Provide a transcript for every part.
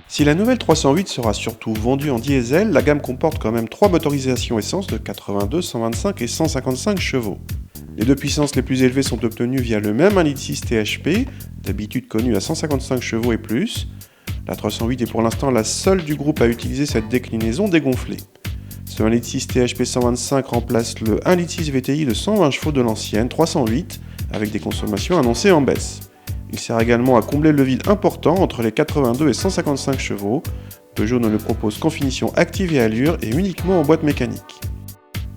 Si la nouvelle 308 sera surtout vendue en diesel, la gamme comporte quand même 3 motorisations essence de 82, 125 et 155 chevaux. Les deux puissances les plus élevées sont obtenues via le même 1,6 litre THP, d'habitude connu à 155 chevaux et plus. La 308 est pour l'instant la seule du groupe à utiliser cette déclinaison dégonflée. Ce 1,6 litre THP 125 remplace le 1,6 litre VTI de 120 chevaux de l'ancienne 308, avec des consommations annoncées en baisse. Il sert également à combler le vide important entre les 82 et 155 chevaux. Peugeot ne le propose qu'en finition active et allure et uniquement en boîte mécanique.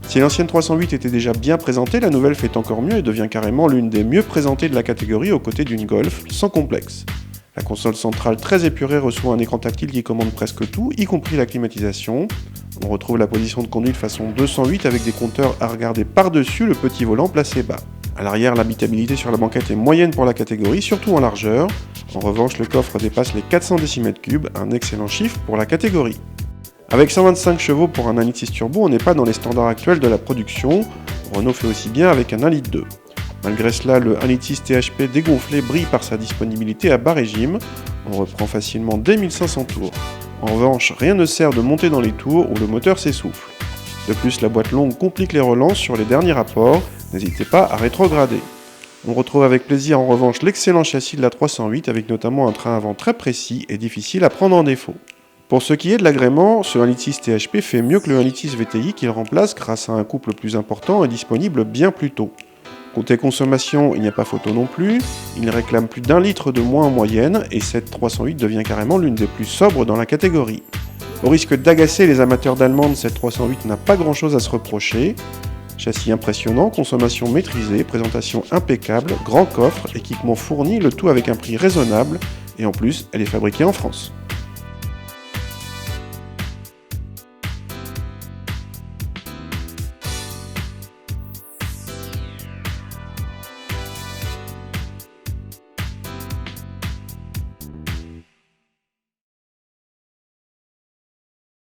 Si l'ancienne 308 était déjà bien présentée, la nouvelle fait encore mieux et devient carrément l'une des mieux présentées de la catégorie aux côtés d'une Golf, sans complexe. La console centrale très épurée reçoit un écran tactile qui commande presque tout, y compris la climatisation. On retrouve la position de conduite façon 208 avec des compteurs à regarder par-dessus le petit volant placé bas. À l'arrière, l'habitabilité sur la banquette est moyenne pour la catégorie, surtout en largeur. En revanche, le coffre dépasse les 400 décimètres-cubes, un excellent chiffre pour la catégorie. Avec 125 chevaux pour un 1,6 litre turbo, on n'est pas dans les standards actuels de la production. Renault fait aussi bien avec un 1,2 litre. Malgré cela, le 1,6 litre THP dégonflé brille par sa disponibilité à bas régime. On reprend facilement dès 1500 tours. En revanche, rien ne sert de monter dans les tours où le moteur s'essouffle. De plus, la boîte longue complique les relances sur les derniers rapports. N'hésitez pas à rétrograder. On retrouve avec plaisir en revanche l'excellent châssis de la 308 avec notamment un train avant très précis et difficile à prendre en défaut. Pour ce qui est de l'agrément, ce 1,6 litre THP fait mieux que le 1,6 litre VTI qu'il remplace grâce à un couple plus important et disponible bien plus tôt. Côté consommation, il n'y a pas photo non plus, il réclame plus d'1 litre de moins en moyenne et cette 308 devient carrément l'une des plus sobres dans la catégorie. Au risque d'agacer les amateurs d'allemande, cette 308 n'a pas grand chose à se reprocher. Châssis impressionnant, consommation maîtrisée, présentation impeccable, grand coffre, équipement fourni, le tout avec un prix raisonnable et en plus, elle est fabriquée en France.